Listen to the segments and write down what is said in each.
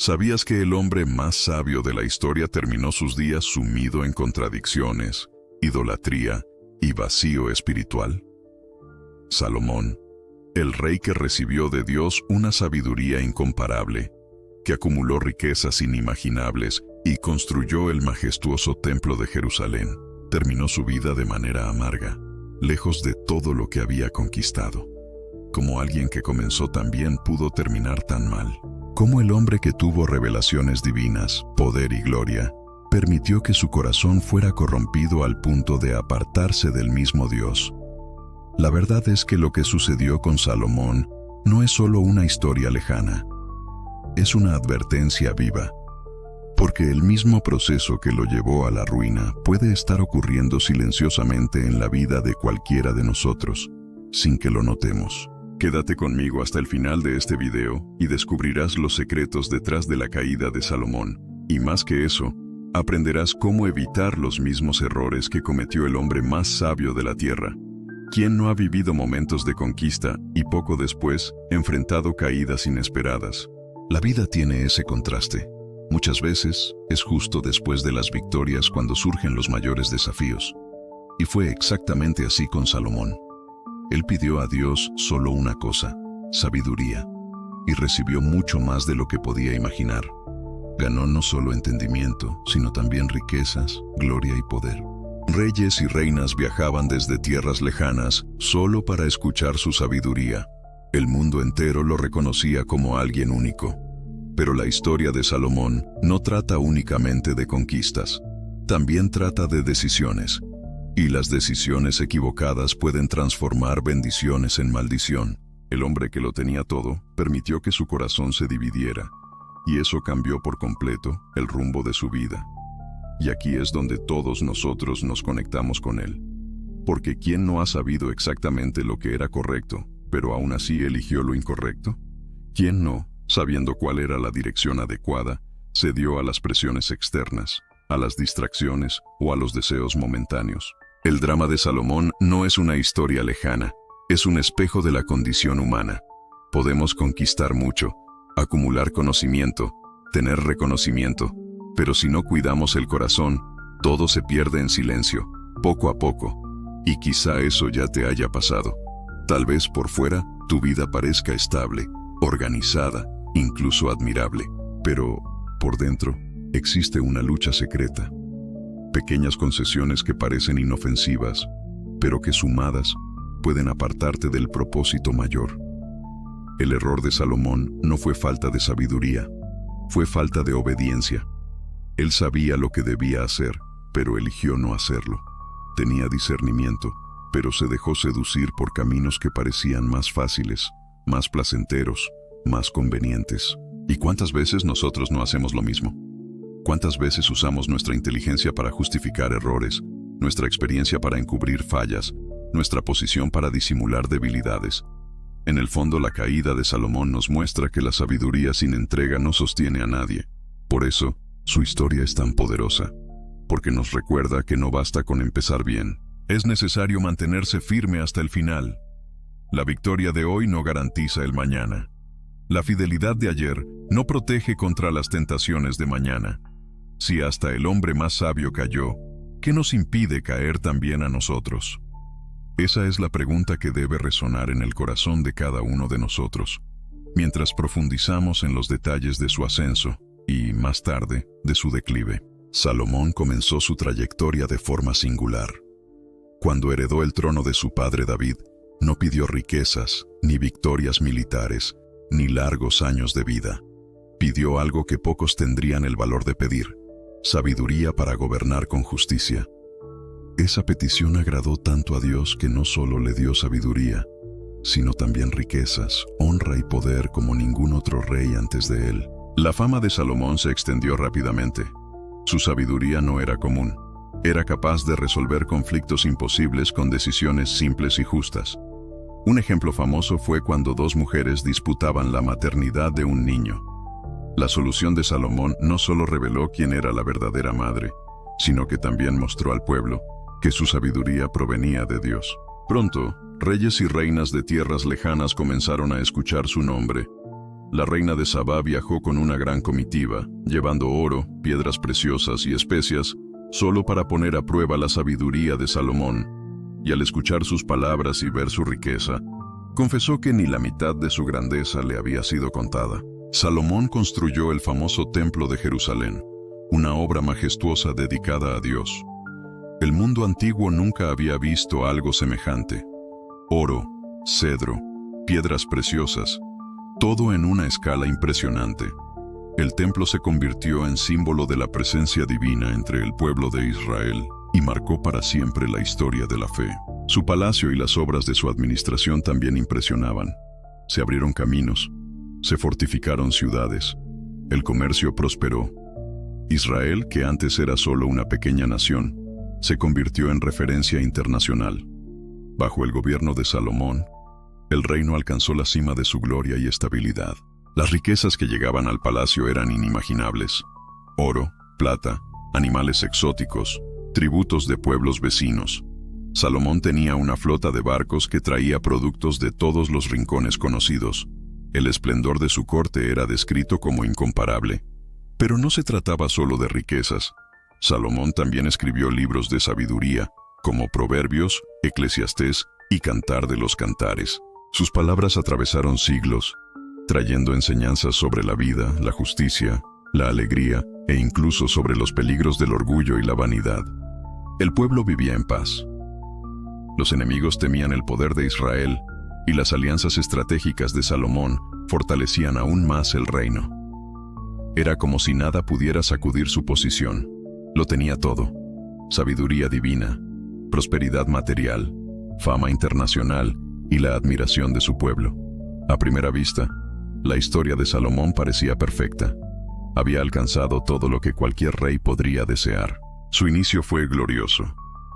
¿Sabías que el hombre más sabio de la historia terminó sus días sumido en contradicciones, idolatría y vacío espiritual? Salomón, el rey que recibió de Dios una sabiduría incomparable, que acumuló riquezas inimaginables y construyó el majestuoso templo de Jerusalén, terminó su vida de manera amarga, lejos de todo lo que había conquistado. Como alguien que comenzó tan bien pudo terminar tan mal. Como el hombre que tuvo revelaciones divinas, poder y gloria, permitió que su corazón fuera corrompido al punto de apartarse del mismo Dios. La verdad es que lo que sucedió con Salomón no es solo una historia lejana, es una advertencia viva, porque el mismo proceso que lo llevó a la ruina puede estar ocurriendo silenciosamente en la vida de cualquiera de nosotros, sin que lo notemos. Quédate conmigo hasta el final de este video y descubrirás los secretos detrás de la caída de Salomón, y más que eso, aprenderás cómo evitar los mismos errores que cometió el hombre más sabio de la tierra. ¿Quién no ha vivido momentos de conquista y poco después enfrentado caídas inesperadas? La vida tiene ese contraste. Muchas veces es justo después de las victorias cuando surgen los mayores desafíos. Y fue exactamente así con Salomón. Él pidió a Dios solo una cosa, sabiduría, y recibió mucho más de lo que podía imaginar. Ganó no solo entendimiento, sino también riquezas, gloria y poder. Reyes y reinas viajaban desde tierras lejanas solo para escuchar su sabiduría. El mundo entero lo reconocía como alguien único. Pero la historia de Salomón no trata únicamente de conquistas, también trata de decisiones. Y las decisiones equivocadas pueden transformar bendiciones en maldición. El hombre que lo tenía todo permitió que su corazón se dividiera, y eso cambió por completo el rumbo de su vida. Y aquí es donde todos nosotros nos conectamos con él. Porque ¿quién no ha sabido exactamente lo que era correcto, pero aún así eligió lo incorrecto? ¿Quién no, sabiendo cuál era la dirección adecuada, cedió a las presiones externas, a las distracciones o a los deseos momentáneos? El drama de Salomón no es una historia lejana, es un espejo de la condición humana. Podemos conquistar mucho, acumular conocimiento, tener reconocimiento, pero si no cuidamos el corazón, todo se pierde en silencio, poco a poco. Y quizá eso ya te haya pasado. Tal vez por fuera tu vida parezca estable, organizada, incluso admirable, pero por dentro existe una lucha secreta. Pequeñas concesiones que parecen inofensivas, pero que sumadas pueden apartarte del propósito mayor. El error de Salomón no fue falta de sabiduría, fue falta de obediencia. Él sabía lo que debía hacer, pero eligió no hacerlo. Tenía discernimiento, pero se dejó seducir por caminos que parecían más fáciles, más placenteros, más convenientes. ¿Y cuántas veces nosotros no hacemos lo mismo? ¿Cuántas veces usamos nuestra inteligencia para justificar errores, nuestra experiencia para encubrir fallas, nuestra posición para disimular debilidades? En el fondo, la caída de Salomón nos muestra que la sabiduría sin entrega no sostiene a nadie. Por eso, su historia es tan poderosa, porque nos recuerda que no basta con empezar bien. Es necesario mantenerse firme hasta el final. La victoria de hoy no garantiza el mañana. La fidelidad de ayer no protege contra las tentaciones de mañana. Si hasta el hombre más sabio cayó, ¿qué nos impide caer también a nosotros? Esa es la pregunta que debe resonar en el corazón de cada uno de nosotros, mientras profundizamos en los detalles de su ascenso y, más tarde, de su declive. Salomón comenzó su trayectoria de forma singular. Cuando heredó el trono de su padre David, no pidió riquezas, ni victorias militares, ni largos años de vida. Pidió algo que pocos tendrían el valor de pedir: sabiduría para gobernar con justicia. Esa petición agradó tanto a Dios que no solo le dio sabiduría, sino también riquezas, honra y poder como ningún otro rey antes de él. La fama de Salomón se extendió rápidamente. Su sabiduría no era común. Era capaz de resolver conflictos imposibles con decisiones simples y justas. Un ejemplo famoso fue cuando dos mujeres disputaban la maternidad de un niño. La solución de Salomón no solo reveló quién era la verdadera madre, sino que también mostró al pueblo que su sabiduría provenía de Dios. Pronto, reyes y reinas de tierras lejanas comenzaron a escuchar su nombre. La reina de Sabá viajó con una gran comitiva, llevando oro, piedras preciosas y especias, solo para poner a prueba la sabiduría de Salomón, y al escuchar sus palabras y ver su riqueza, confesó que ni la mitad de su grandeza le había sido contada. Salomón construyó el famoso Templo de Jerusalén, una obra majestuosa dedicada a Dios. El mundo antiguo nunca había visto algo semejante. Oro, cedro, piedras preciosas, todo en una escala impresionante. El templo se convirtió en símbolo de la presencia divina entre el pueblo de Israel y marcó para siempre la historia de la fe. Su palacio y las obras de su administración también impresionaban. Se abrieron caminos, se fortificaron ciudades, el comercio prosperó. Israel, que antes era solo una pequeña nación, se convirtió en referencia internacional. Bajo el gobierno de Salomón, el reino alcanzó la cima de su gloria y estabilidad. Las riquezas que llegaban al palacio eran inimaginables. Oro, plata, animales exóticos, tributos de pueblos vecinos. Salomón tenía una flota de barcos que traía productos de todos los rincones conocidos. El esplendor de su corte era descrito como incomparable. Pero no se trataba solo de riquezas. Salomón también escribió libros de sabiduría, como Proverbios, Eclesiastés y Cantar de los Cantares. Sus palabras atravesaron siglos, trayendo enseñanzas sobre la vida, la justicia, la alegría e incluso sobre los peligros del orgullo y la vanidad. El pueblo vivía en paz. Los enemigos temían el poder de Israel y las alianzas estratégicas de Salomón fortalecían aún más el reino. Era como si nada pudiera sacudir su posición. Lo tenía todo: sabiduría divina, prosperidad material, fama internacional y la admiración de su pueblo. A primera vista, la historia de Salomón parecía perfecta. Había alcanzado todo lo que cualquier rey podría desear. Su inicio fue glorioso,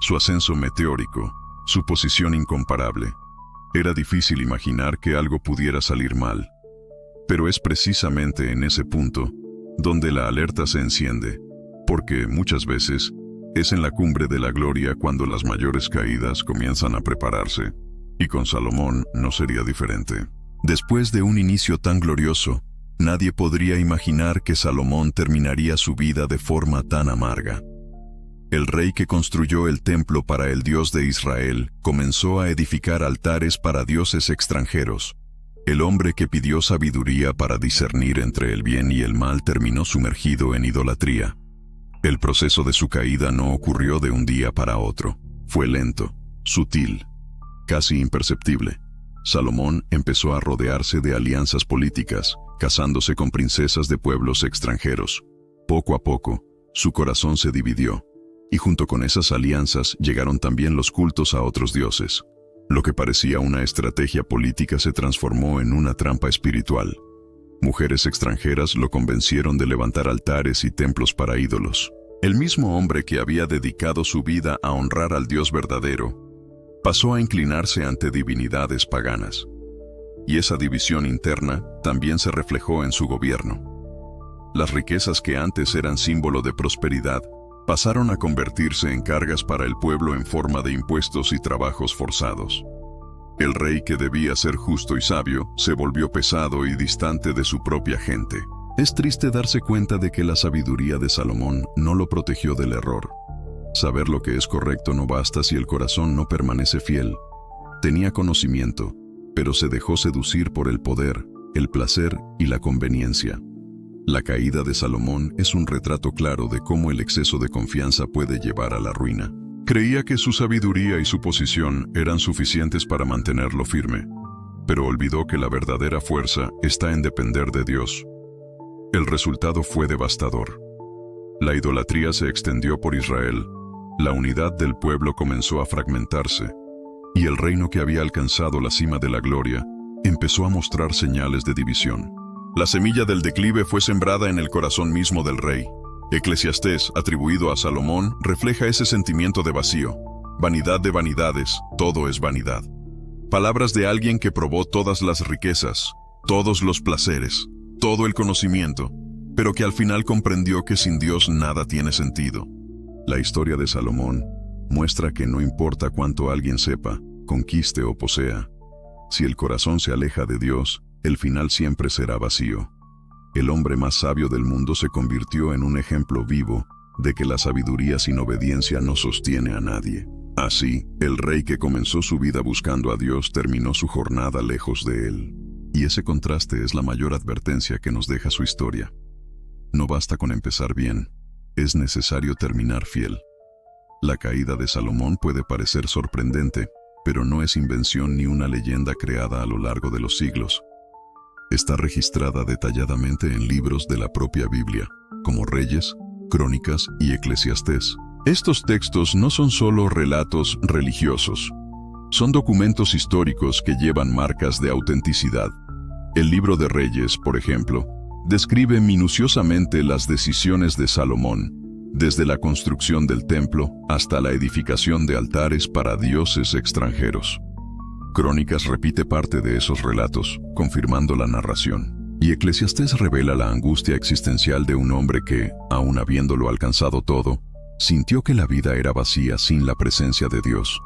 su ascenso meteórico, su posición incomparable. Era difícil imaginar que algo pudiera salir mal. Pero es precisamente en ese punto donde la alerta se enciende, porque muchas veces es en la cumbre de la gloria cuando las mayores caídas comienzan a prepararse. Y con Salomón no sería diferente. Después de un inicio tan glorioso, nadie podría imaginar que Salomón terminaría su vida de forma tan amarga. El rey que construyó el templo para el Dios de Israel comenzó a edificar altares para dioses extranjeros. El hombre que pidió sabiduría para discernir entre el bien y el mal terminó sumergido en idolatría. El proceso de su caída no ocurrió de un día para otro. Fue lento, sutil, casi imperceptible. Salomón empezó a rodearse de alianzas políticas, casándose con princesas de pueblos extranjeros. Poco a poco, su corazón se dividió, y junto con esas alianzas llegaron también los cultos a otros dioses. Lo que parecía una estrategia política se transformó en una trampa espiritual. Mujeres extranjeras lo convencieron de levantar altares y templos para ídolos. El mismo hombre que había dedicado su vida a honrar al Dios verdadero, pasó a inclinarse ante divinidades paganas. Y esa división interna también se reflejó en su gobierno. Las riquezas que antes eran símbolo de prosperidad, pasaron a convertirse en cargas para el pueblo en forma de impuestos y trabajos forzados. El rey, que debía ser justo y sabio, se volvió pesado y distante de su propia gente. Es triste darse cuenta de que la sabiduría de Salomón no lo protegió del error. Saber lo que es correcto no basta si el corazón no permanece fiel. Tenía conocimiento, pero se dejó seducir por el poder, el placer y la conveniencia. La caída de Salomón es un retrato claro de cómo el exceso de confianza puede llevar a la ruina. Creía que su sabiduría y su posición eran suficientes para mantenerlo firme, pero olvidó que la verdadera fuerza está en depender de Dios. El resultado fue devastador. La idolatría se extendió por Israel, la unidad del pueblo comenzó a fragmentarse, y el reino que había alcanzado la cima de la gloria empezó a mostrar señales de división. La semilla del declive fue sembrada en el corazón mismo del rey. Eclesiastés, atribuido a Salomón, refleja ese sentimiento de vacío. Vanidad de vanidades, todo es vanidad. Palabras de alguien que probó todas las riquezas, todos los placeres, todo el conocimiento, pero que al final comprendió que sin Dios nada tiene sentido. La historia de Salomón muestra que no importa cuánto alguien sepa, conquiste o posea, si el corazón se aleja de Dios, el final siempre será vacío. El hombre más sabio del mundo se convirtió en un ejemplo vivo de que la sabiduría sin obediencia no sostiene a nadie. Así, el rey que comenzó su vida buscando a Dios terminó su jornada lejos de él. Y ese contraste es la mayor advertencia que nos deja su historia. No basta con empezar bien, es necesario terminar fiel. La caída de Salomón puede parecer sorprendente, pero no es invención ni una leyenda creada a lo largo de los siglos. Está registrada detalladamente en libros de la propia Biblia, como Reyes, Crónicas y Eclesiastés. Estos textos no son solo relatos religiosos, son documentos históricos que llevan marcas de autenticidad. El libro de Reyes, por ejemplo, describe minuciosamente las decisiones de Salomón, desde la construcción del templo hasta la edificación de altares para dioses extranjeros. Crónicas repite parte de esos relatos, confirmando la narración. Y Eclesiastés revela la angustia existencial de un hombre que, aun habiéndolo alcanzado todo, sintió que la vida era vacía sin la presencia de Dios.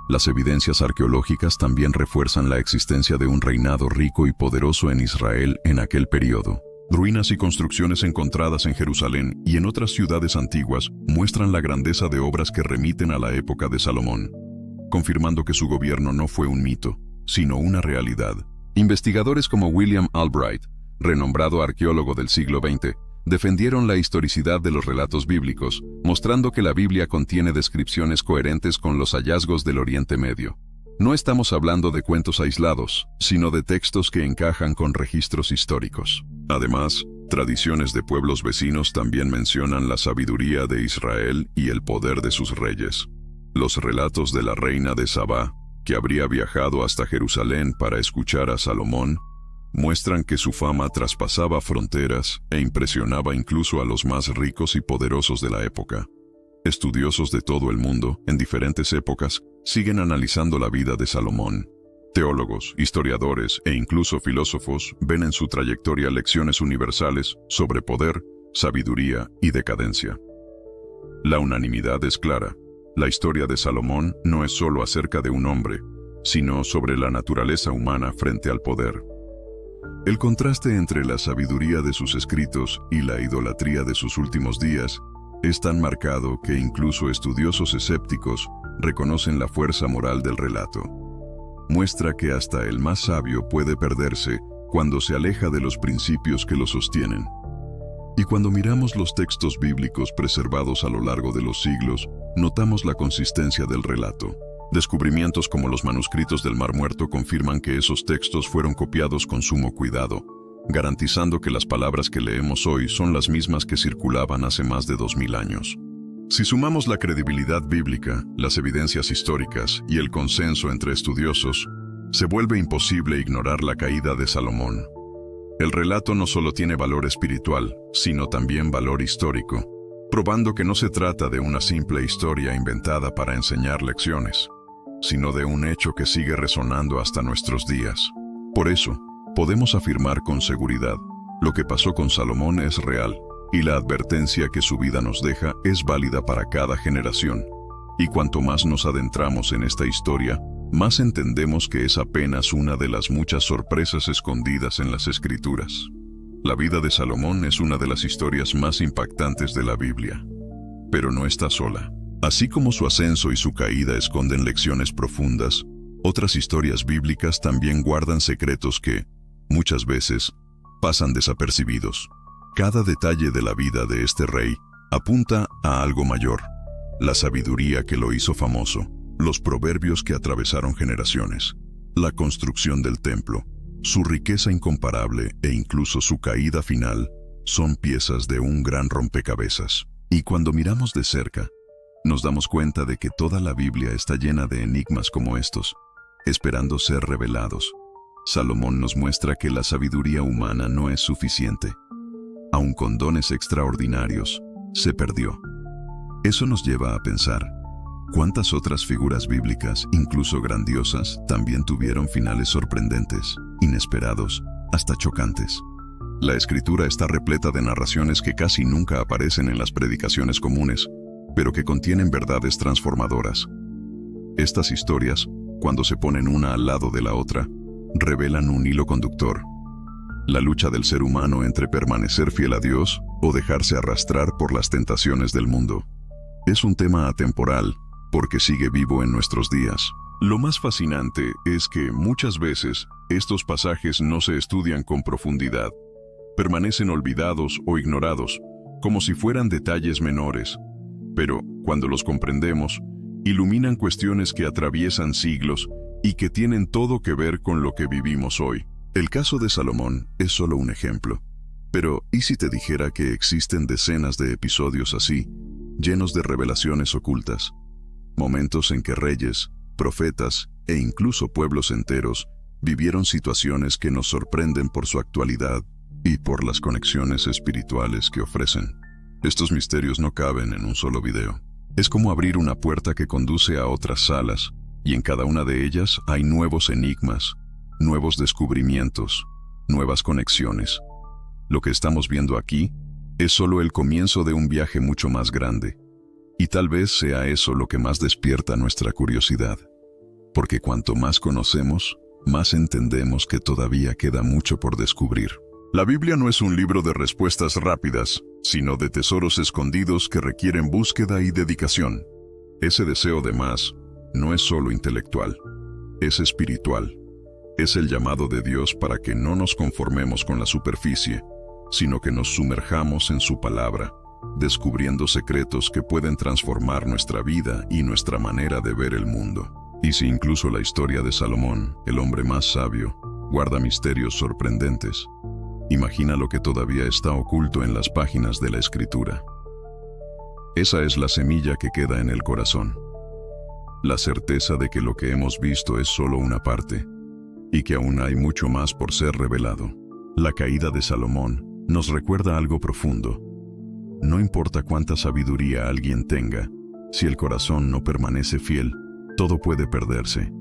Las evidencias arqueológicas también refuerzan la existencia de un reinado rico y poderoso en Israel en aquel periodo. Ruinas y construcciones encontradas en Jerusalén y en otras ciudades antiguas muestran la grandeza de obras que remiten a la época de Salomón, confirmando que su gobierno no fue un mito, sino una realidad. Investigadores como William Albright, renombrado arqueólogo del siglo XX, defendieron la historicidad de los relatos bíblicos, mostrando que la Biblia contiene descripciones coherentes con los hallazgos del Oriente Medio. No estamos hablando de cuentos aislados, sino de textos que encajan con registros históricos. Además, tradiciones de pueblos vecinos también mencionan la sabiduría de Israel y el poder de sus reyes. Los relatos de la reina de Sabá, que habría viajado hasta Jerusalén para escuchar a Salomón, muestran que su fama traspasaba fronteras e impresionaba incluso a los más ricos y poderosos de la época. Estudiosos de todo el mundo, en diferentes épocas, siguen analizando la vida de Salomón. Teólogos, historiadores e incluso filósofos ven en su trayectoria lecciones universales sobre poder, sabiduría y decadencia. La unanimidad es clara. La historia de Salomón no es solo acerca de un hombre, sino sobre la naturaleza humana frente al poder. El contraste entre la sabiduría de sus escritos y la idolatría de sus últimos días es tan marcado que incluso estudiosos escépticos reconocen la fuerza moral del relato. Muestra que hasta el más sabio puede perderse cuando se aleja de los principios que lo sostienen. Y cuando miramos los textos bíblicos preservados a lo largo de los siglos, notamos la consistencia del relato. Descubrimientos como los manuscritos del Mar Muerto confirman que esos textos fueron copiados con sumo cuidado, garantizando que las palabras que leemos hoy son las mismas que circulaban hace más de 2000 años. Si sumamos la credibilidad bíblica, las evidencias históricas y el consenso entre estudiosos, se vuelve imposible ignorar la caída de Salomón. El relato no solo tiene valor espiritual, sino también valor histórico, probando que no se trata de una simple historia inventada para enseñar lecciones, sino de un hecho que sigue resonando hasta nuestros días. Por eso, podemos afirmar con seguridad, lo que pasó con Salomón es real, y la advertencia que su vida nos deja es válida para cada generación. Y cuanto más nos adentramos en esta historia, más entendemos que es apenas una de las muchas sorpresas escondidas en las Escrituras. La vida de Salomón es una de las historias más impactantes de la Biblia. Pero no está sola. Así como su ascenso y su caída esconden lecciones profundas, otras historias bíblicas también guardan secretos que, muchas veces, pasan desapercibidos. Cada detalle de la vida de este rey apunta a algo mayor: la sabiduría que lo hizo famoso, los proverbios que atravesaron generaciones, la construcción del templo, su riqueza incomparable e incluso su caída final son piezas de un gran rompecabezas. Y cuando miramos de cerca, nos damos cuenta de que toda la Biblia está llena de enigmas como estos, esperando ser revelados. Salomón nos muestra que la sabiduría humana no es suficiente. Aun con dones extraordinarios, se perdió. Eso nos lleva a pensar, ¿cuántas otras figuras bíblicas, incluso grandiosas, también tuvieron finales sorprendentes, inesperados, hasta chocantes? La Escritura está repleta de narraciones que casi nunca aparecen en las predicaciones comunes, pero que contienen verdades transformadoras. Estas historias, cuando se ponen una al lado de la otra, revelan un hilo conductor: la lucha del ser humano entre permanecer fiel a Dios o dejarse arrastrar por las tentaciones del mundo. Es un tema atemporal, porque sigue vivo en nuestros días. Lo más fascinante es que muchas veces estos pasajes no se estudian con profundidad. Permanecen olvidados o ignorados, como si fueran detalles menores. Pero, cuando los comprendemos, iluminan cuestiones que atraviesan siglos y que tienen todo que ver con lo que vivimos hoy. El caso de Salomón es solo un ejemplo. Pero, ¿y si te dijera que existen decenas de episodios así, llenos de revelaciones ocultas? Momentos en que reyes, profetas e incluso pueblos enteros vivieron situaciones que nos sorprenden por su actualidad y por las conexiones espirituales que ofrecen. Estos misterios no caben en un solo video. Es como abrir una puerta que conduce a otras salas, y en cada una de ellas hay nuevos enigmas, nuevos descubrimientos, nuevas conexiones. Lo que estamos viendo aquí es solo el comienzo de un viaje mucho más grande, y tal vez sea eso lo que más despierta nuestra curiosidad, porque cuanto más conocemos, más entendemos que todavía queda mucho por descubrir. La Biblia no es un libro de respuestas rápidas, sino de tesoros escondidos que requieren búsqueda y dedicación. Ese deseo de más no es solo intelectual, es espiritual. Es el llamado de Dios para que no nos conformemos con la superficie, sino que nos sumerjamos en su palabra, descubriendo secretos que pueden transformar nuestra vida y nuestra manera de ver el mundo. Y si incluso la historia de Salomón, el hombre más sabio, guarda misterios sorprendentes, imagina lo que todavía está oculto en las páginas de la Escritura. Esa es la semilla que queda en el corazón. La certeza de que lo que hemos visto es solo una parte, y que aún hay mucho más por ser revelado. La caída de Salomón nos recuerda algo profundo. No importa cuánta sabiduría alguien tenga, si el corazón no permanece fiel, todo puede perderse.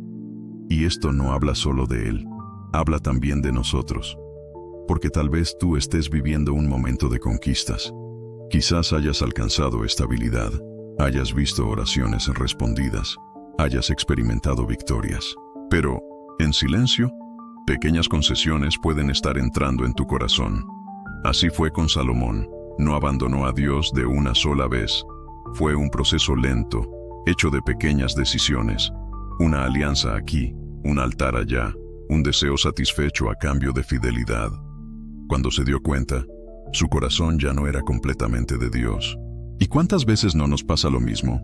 Y esto no habla solo de él, habla también de nosotros. Porque tal vez tú estés viviendo un momento de conquistas. Quizás hayas alcanzado estabilidad, hayas visto oraciones respondidas, hayas experimentado victorias. Pero, en silencio, pequeñas concesiones pueden estar entrando en tu corazón. Así fue con Salomón. No abandonó a Dios de una sola vez. Fue un proceso lento, hecho de pequeñas decisiones. Una alianza aquí, un altar allá, un deseo satisfecho a cambio de fidelidad. Cuando se dio cuenta, su corazón ya no era completamente de Dios. ¿Y cuántas veces no nos pasa lo mismo?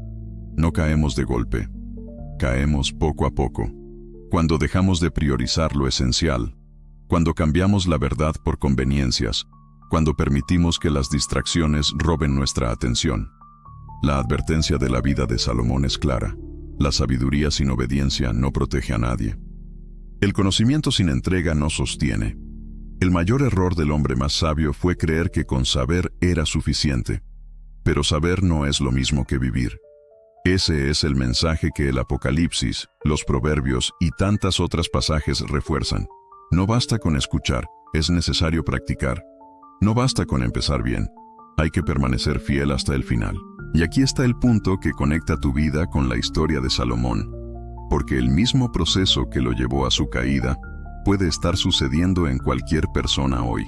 No caemos de golpe. Caemos poco a poco. Cuando dejamos de priorizar lo esencial, cuando cambiamos la verdad por conveniencias, cuando permitimos que las distracciones roben nuestra atención. La advertencia de la vida de Salomón es clara: la sabiduría sin obediencia no protege a nadie. El conocimiento sin entrega no sostiene. El mayor error del hombre más sabio fue creer que con saber era suficiente. Pero saber no es lo mismo que vivir. Ese es el mensaje que el Apocalipsis, los Proverbios y tantas otras pasajes refuerzan. No basta con escuchar, es necesario practicar. No basta con empezar bien, hay que permanecer fiel hasta el final. Y aquí está el punto que conecta tu vida con la historia de Salomón, porque el mismo proceso que lo llevó a su caída puede estar sucediendo en cualquier persona hoy.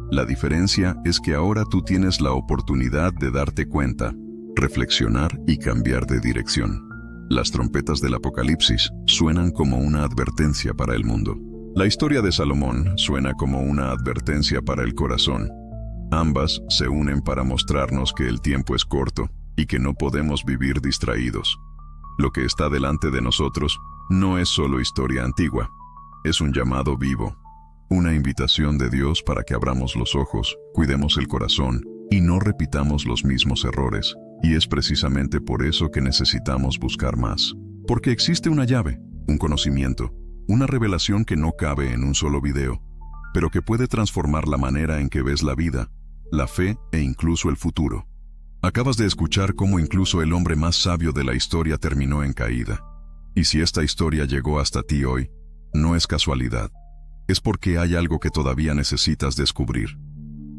La diferencia es que ahora tú tienes la oportunidad de darte cuenta, reflexionar y cambiar de dirección. Las trompetas del Apocalipsis suenan como una advertencia para el mundo. La historia de Salomón suena como una advertencia para el corazón. Ambas se unen para mostrarnos que el tiempo es corto y que no podemos vivir distraídos. Lo que está delante de nosotros no es solo historia antigua, es un llamado vivo, una invitación de Dios para que abramos los ojos, cuidemos el corazón y no repitamos los mismos errores. Y es precisamente por eso que necesitamos buscar más. Porque existe una llave, un conocimiento, una revelación que no cabe en un solo video, pero que puede transformar la manera en que ves la vida, la fe e incluso el futuro. Acabas de escuchar cómo incluso el hombre más sabio de la historia terminó en caída. Y si esta historia llegó hasta ti hoy, no es casualidad. Es porque hay algo que todavía necesitas descubrir.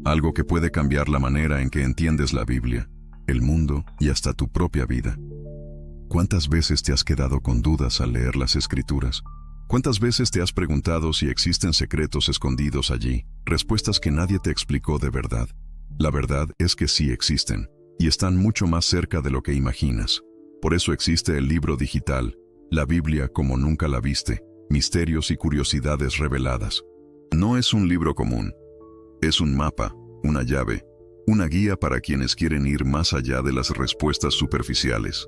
Algo que puede cambiar la manera en que entiendes la Biblia, el mundo y hasta tu propia vida. ¿Cuántas veces te has quedado con dudas al leer las Escrituras? ¿Cuántas veces te has preguntado si existen secretos escondidos allí? Respuestas que nadie te explicó de verdad. La verdad es que sí existen, y están mucho más cerca de lo que imaginas. Por eso existe el libro digital, la Biblia como nunca la viste, misterios y curiosidades reveladas. No es un libro común. Es un mapa, una llave, una guía para quienes quieren ir más allá de las respuestas superficiales.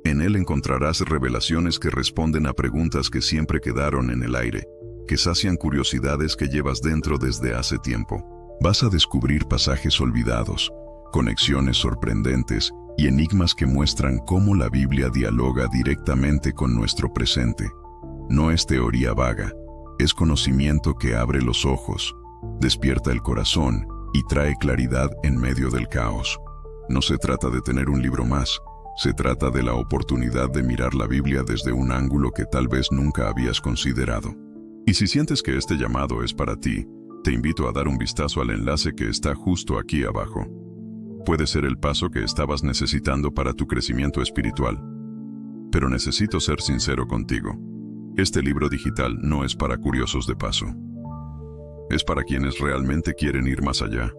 En él encontrarás revelaciones que responden a preguntas que siempre quedaron en el aire, que sacian curiosidades que llevas dentro desde hace tiempo. Vas a descubrir pasajes olvidados, conexiones sorprendentes y enigmas que muestran cómo la Biblia dialoga directamente con nuestro presente. No es teoría vaga, es conocimiento que abre los ojos, despierta el corazón y trae claridad en medio del caos. No se trata de tener un libro más, se trata de la oportunidad de mirar la Biblia desde un ángulo que tal vez nunca habías considerado. Y si sientes que este llamado es para ti, te invito a dar un vistazo al enlace que está justo aquí abajo. Puede ser el paso que estabas necesitando para tu crecimiento espiritual. Pero necesito ser sincero contigo. Este libro digital no es para curiosos de paso. Es para quienes realmente quieren ir más allá.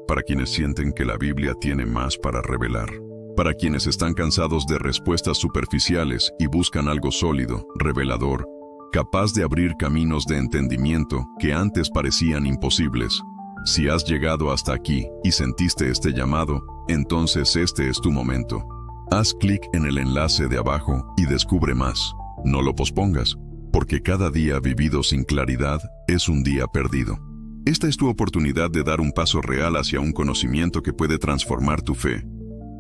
Para quienes sienten que la Biblia tiene más para revelar. Para quienes están cansados de respuestas superficiales y buscan algo sólido, revelador, capaz de abrir caminos de entendimiento que antes parecían imposibles. Si has llegado hasta aquí y sentiste este llamado, entonces este es tu momento. Haz clic en el enlace de abajo y descubre más. No lo pospongas, porque cada día vivido sin claridad es un día perdido. Esta es tu oportunidad de dar un paso real hacia un conocimiento que puede transformar tu fe.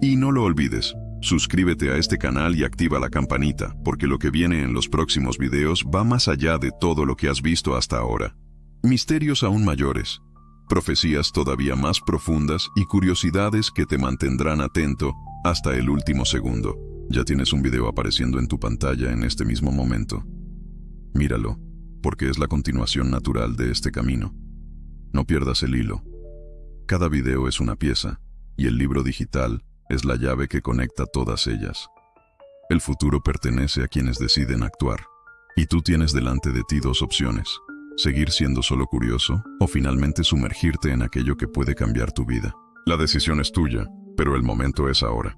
Y no lo olvides, suscríbete a este canal y activa la campanita, porque lo que viene en los próximos videos va más allá de todo lo que has visto hasta ahora. Misterios aún mayores, profecías todavía más profundas y curiosidades que te mantendrán atento hasta el último segundo. Ya tienes un video apareciendo en tu pantalla en este mismo momento. Míralo, porque es la continuación natural de este camino. No pierdas el hilo. Cada video es una pieza, y el libro digital es la llave que conecta todas ellas. El futuro pertenece a quienes deciden actuar, y tú tienes delante de ti dos opciones: seguir siendo solo curioso o finalmente sumergirte en aquello que puede cambiar tu vida. La decisión es tuya, pero el momento es ahora.